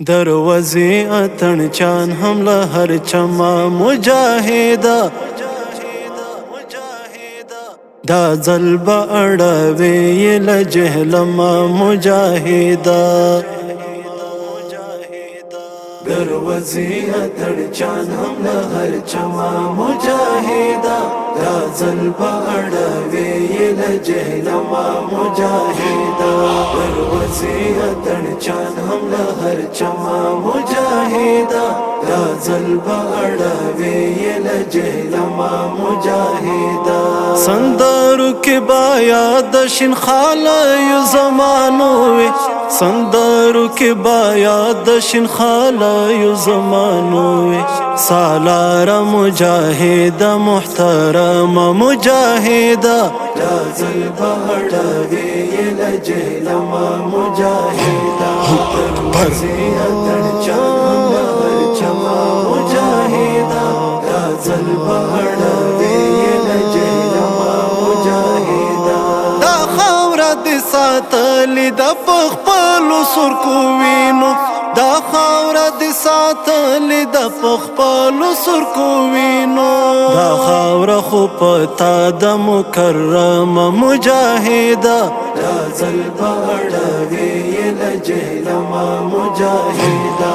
دروازې اتڼ چان هم له هر چما مجاهدا دا ځل به اړوي له جهلما مجاهدا دروازې اتڼ چان هم له هر چما مجاهدا دا ځل به اړوي له جهلما مجاهدا دروازې اتڼ چان هم له هر چما مجاهدا دا ځل به اړوي له جهلما مجاهدا سندرو کې بایا د شین خاله یو زمانو وي سندرو کې بایا د شین خاله یو زمانو وي سالار مجاهد محترم مجاهد دا ځل به اړوي له جهلما مجاهدا دروازې اتڼ چان له هر چما مجاهدا دا ځل به اړوي له جهلما مجاهدا دا خاوره د ساتلې د خپلو سرکو وینو دا خاوره د ساتلې د خپلو سرکو وینو دا خاوره خو پتا د مکرم مجاهدا دا ځل به اړوي له جهلما مجاهدا